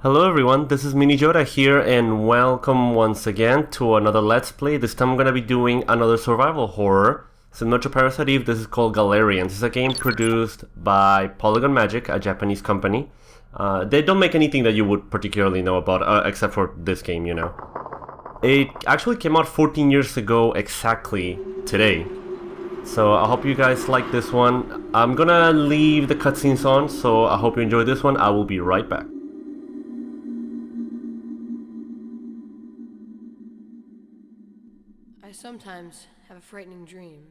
Hello everyone, this is Mini Joda here and welcome once again to another Let's Play. This time I'm going to be doing another survival horror. Similar to Parasite Eve, this is called Galerians. It's a game produced by Polygon Magic, a Japanese company. They don't make anything that you would particularly know about, except for this game, you know. It actually came out 14 years ago exactly today. So I hope you guys like this one. I'm gonna leave the cutscenes on, so I hope you enjoy this one. I will be right back. I sometimes have a frightening dream.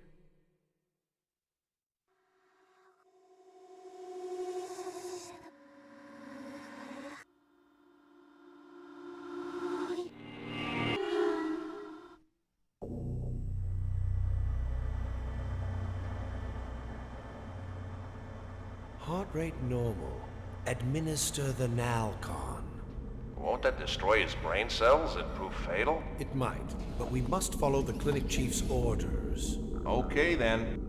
Heart rate normal. Administer the Nalcon. Won't that destroy his brain cells and prove fatal? It might, but we must follow the clinic chief's orders. Okay then.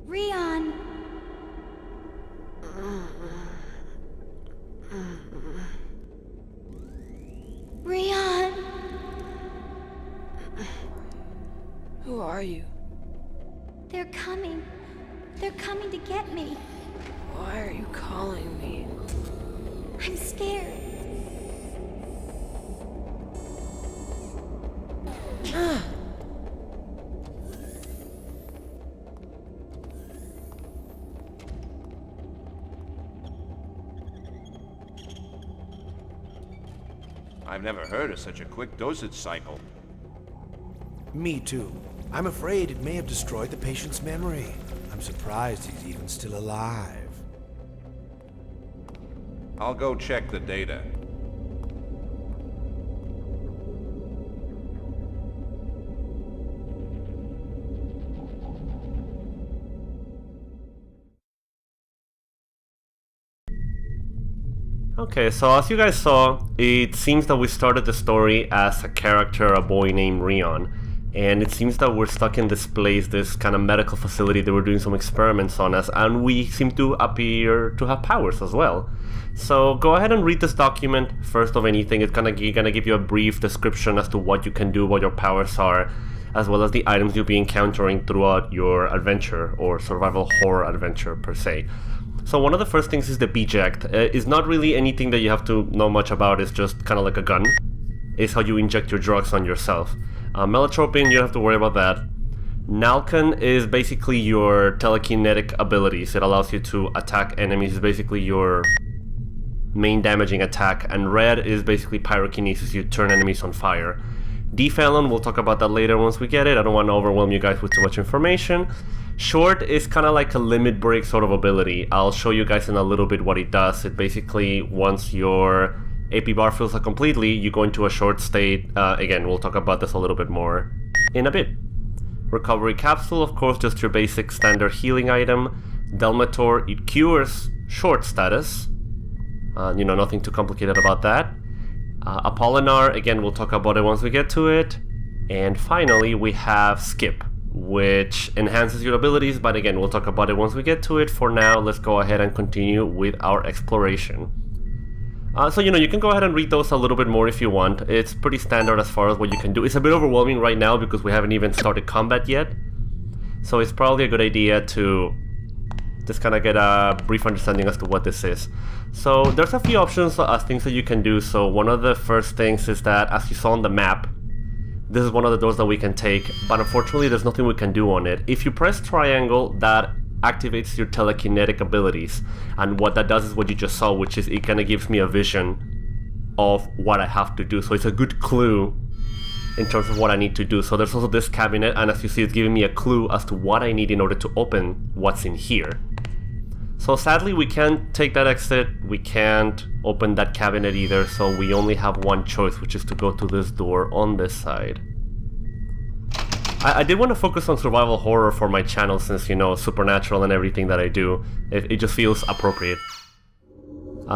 Rion! Rion! Who are you? They're coming. They're coming to get me. Why are you calling me? I'm scared. I've never heard of such a quick dosage cycle. Me too. I'm afraid it may have destroyed the patient's memory. I'm surprised he's even still alive. I'll go check the data. Okay, so as you guys saw, it seems that we started the story as a character, a boy named Rion. And it seems that we're stuck in this place, this kind of medical facility that we're doing some experiments on us, and we seem to appear to have powers as well. So go ahead and read this document. First of anything, it's gonna give you a brief description as to what you can do, what your powers are, as well as the items you'll be encountering throughout your adventure, or survival horror adventure per se. So one of the first things is the Beject. It's not really anything that you have to know much about, it's just kind of like a gun. It's how you inject your drugs on yourself. Melotropin, you don't have to worry about that. Nalcon is basically your telekinetic abilities. It allows you to attack enemies. It's basically your main damaging attack. And Red is basically pyrokinesis. You turn enemies on fire. D-Felon, we'll talk about that later once we get it. I don't want to overwhelm you guys with too much information. Short is kind of like a limit break sort of ability. I'll show you guys in a little bit what it does. It basically, once your AP bar fills up completely, you go into a short state. Again, we'll talk about this a little bit more in a bit. Recovery capsule, of course, just your basic standard healing item. Delmator, it cures short status. You know, nothing too complicated about that. Apollinar, again, we'll talk about it once we get to it. And finally, we have Skip, which enhances your abilities, but again, we'll talk about it once we get to it. For now, let's go ahead and continue with our exploration. So, you know, you can go ahead and read those a little bit more if you want. It's pretty standard as far as what you can do. It's a bit overwhelming right now because we haven't even started combat yet. So it's probably a good idea to just kind of get a brief understanding as to what this is. So there's a few options as things that you can do. So one of the first things is that, as you saw on the map, this is one of the doors that we can take, but unfortunately there's nothing we can do on it. If you press triangle, that activates your telekinetic abilities, and what that does is what you just saw, which is it kind of gives me a vision of what I have to do. So it's a good clue in terms of what I need to do. So there's also this cabinet, and as you see, it's giving me a clue as to what I need in order to open what's in here. So sadly, we can't take that exit, we can't open that cabinet either, so we only have one choice, which is to go to this door on this side. I did want to focus on survival horror for my channel since, you know, supernatural and everything that I do. It just feels appropriate.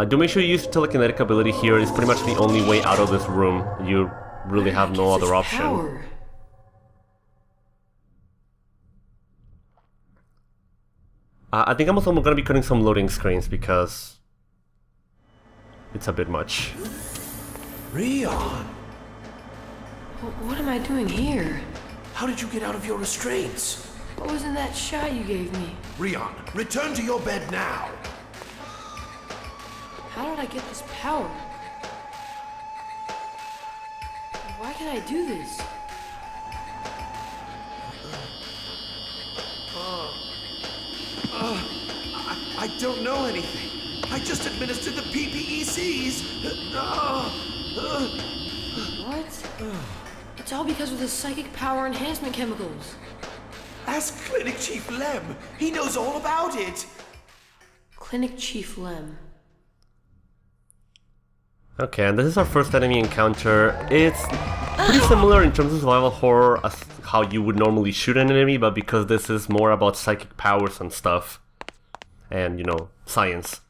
Do make sure you use telekinetic ability here. It's pretty much the only way out of this room. You really have no other option. Power? I think I'm also going to be cutting some loading screens because it's a bit much. Rion! What am I doing here? How did you get out of your restraints? What was in that shot you gave me? Rion, return to your bed now! How did I get this power? Why can I do this? I don't know anything. I just administered the PPECs. What? It's all because of the psychic power enhancement chemicals. Ask Clinic Chief Lem. He knows all about it. Clinic Chief Lem. Okay, and this is our first enemy encounter. It's pretty similar in terms of survival horror as how you would normally shoot an enemy, but because this is more about psychic powers and stuff, and, you know, science,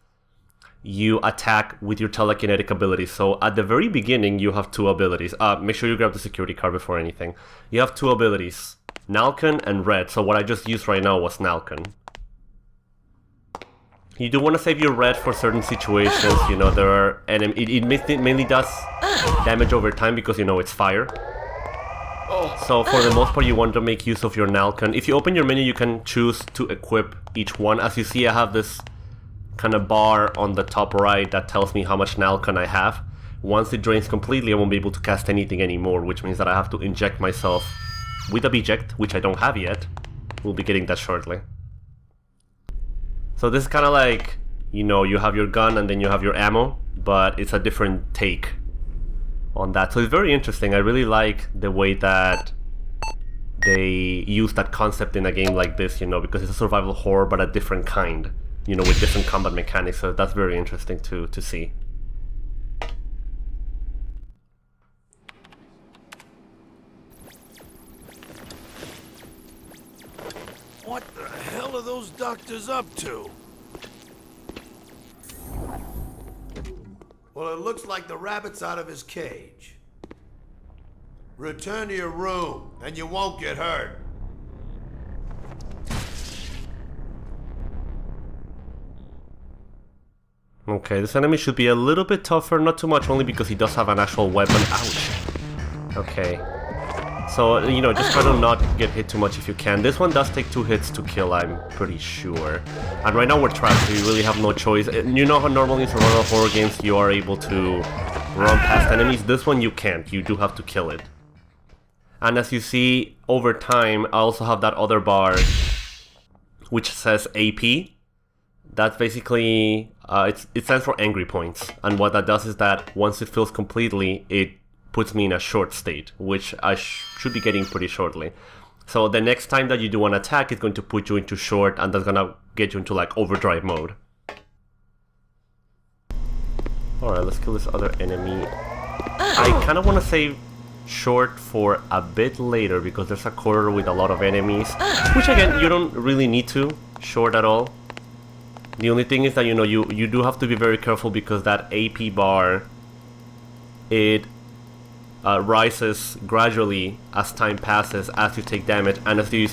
you attack with your telekinetic ability. So at the very beginning, you have two abilities. Make sure you grab the security card before anything. You have two abilities, Nalcon and Red. So what I just used right now was Nalcon. You do want to save your Red for certain situations. You know, there are it mainly does damage over time because, you know, it's fire. So for the most part, you want to make use of your Nalcon. If you open your menu, you can choose to equip each one. As you see, I have this kind of bar on the top right that tells me how much Nalcon I have. Once it drains completely, I won't be able to cast anything anymore, which means that I have to inject myself with a Biject, which I don't have yet. We'll be getting that shortly. So this is kind of like, you know, you have your gun and then you have your ammo, but it's a different take on that. So it's very interesting. I really like the way that they use that concept in a game like this, you know, because it's a survival horror, but a different kind, you know, with different combat mechanics. So that's very interesting to see. What the hell are those doctors up to? Well, it looks like the rabbit's out of his cage. Return to your room, and you won't get hurt. Okay, this enemy should be a little bit tougher, not too much, only because he does have an actual weapon. Ouch. Okay. So, you know, just try to not get hit too much if you can. This one does take 2 hits to kill, I'm pretty sure. And right now we're trapped, so you really have no choice. You know how normally in survival horror games you are able to run past enemies? This one you can't, you do have to kill it. And as you see, over time, I also have that other bar which says AP. That's basically, it stands for angry points. And what that does is that once it fills completely, it puts me in a short state, which I should be getting pretty shortly. So the next time that you do an attack, it's going to put you into short, and that's gonna get you into like overdrive mode. Alright, let's kill this other enemy. I kind of want to save short for a bit later because there's a corridor with a lot of enemies, which again, you don't really need to short at all. The only thing is that, you know, you do have to be very careful because that AP bar, it rises gradually as time passes as you take damage, and as you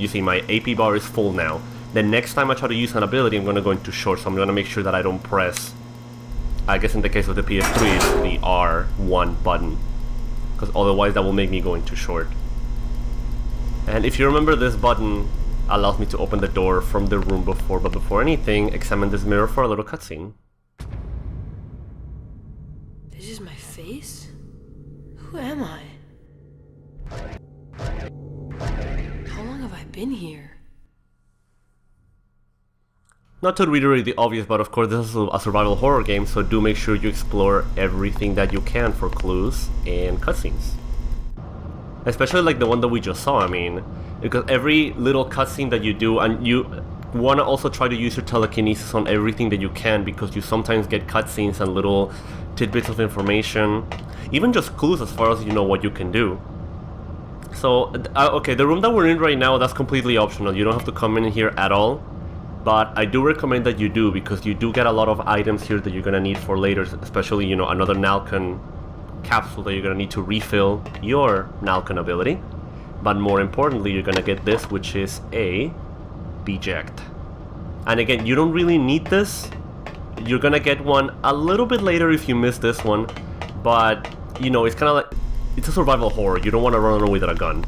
see my AP bar is full now. The next time I try to use an ability, I'm going to go into short, so I'm going to make sure that I don't press, I guess in the case of the PS3, it's the R1 button, because otherwise that will make me go into short. And if you remember, this button allows me to open the door from the room before, but before anything, examine this mirror for a little cutscene. This is my face? Who am I? How long have I been here? Not to reiterate the obvious, but of course this is a survival horror game, so do make sure you explore everything that you can for clues and cutscenes. Especially like the one that we just saw, I mean, because every little cutscene that you do, and you want to also try to use your telekinesis on everything that you can, because you sometimes get cutscenes and little tidbits of information, even just clues as far as you know what you can do. So, okay, the room that we're in right now, that's completely optional. You don't have to come in here at all. But I do recommend that you do, because you do get a lot of items here that you're gonna need for later, especially, you know, another Nalcon capsule that you're gonna need to refill your Nalcon ability. But more importantly, you're gonna get this, which is a Deject. And again, you don't really need this. You're gonna get one a little bit later if you miss this one, but, you know, it's kind of like, it's a survival horror. You don't want to run around with a gun.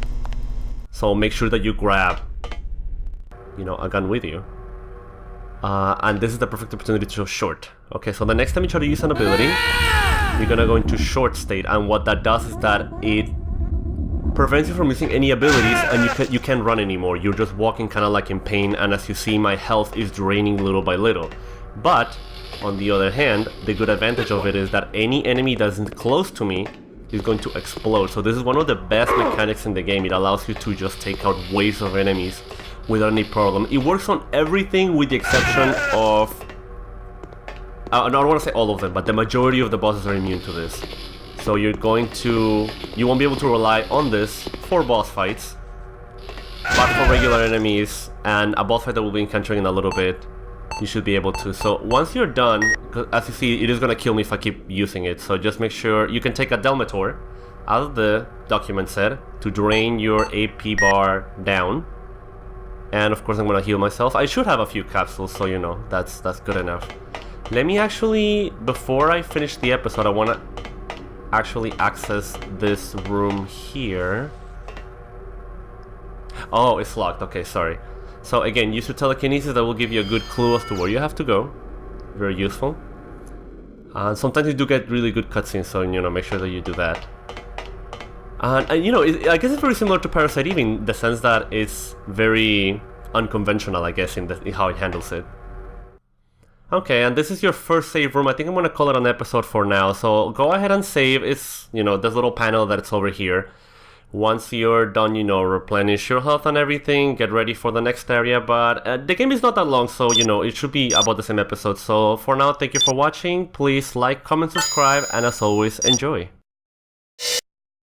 So make sure that you grab, you know, a gun with you. And this is the perfect opportunity to show short. Okay, so the next time you try to use an ability, you're gonna go into short state, and what that does is that it prevents you from using any abilities, and you can't run anymore. You're just walking kind of like in pain, and as you see, my health is draining little by little. But on the other hand, the good advantage of it is that any enemy that isn't close to me is going to explode. So this is one of the best mechanics in the game. It allows you to just take out waves of enemies without any problem. It works on everything with the exception of, I don't want to say all of them, but the majority of the bosses are immune to this. So you won't be able to rely on this for boss fights, but for regular enemies and a boss fight that we'll be encountering in a little bit, you should be able to. So once you're done, as you see, it is going to kill me if I keep using it, so just make sure you can take a Delmator, as the document said, to drain your AP bar down. And of course I'm gonna heal myself. I should have a few capsules, so you know, that's good enough. Let me actually, before I finish the episode, I wanna actually access this room here. Oh, it's locked, okay, sorry. So again, use your telekinesis, that will give you a good clue as to where you have to go. Very useful. Sometimes you do get really good cutscenes, so you know, make sure that you do that. And you know, I guess it's very similar to Parasite Eve in the sense that it's very unconventional, I guess, in how it handles it. Okay, and this is your first save room. I think I'm gonna call it an episode for now. So go ahead and save. It's, you know, this little panel that's over here. Once you're done, you know, replenish your health and everything, get ready for the next area. But the game is not that long, so you know, it should be about the same episode. So for now, thank you for watching. Please like, comment, subscribe, and as always, enjoy.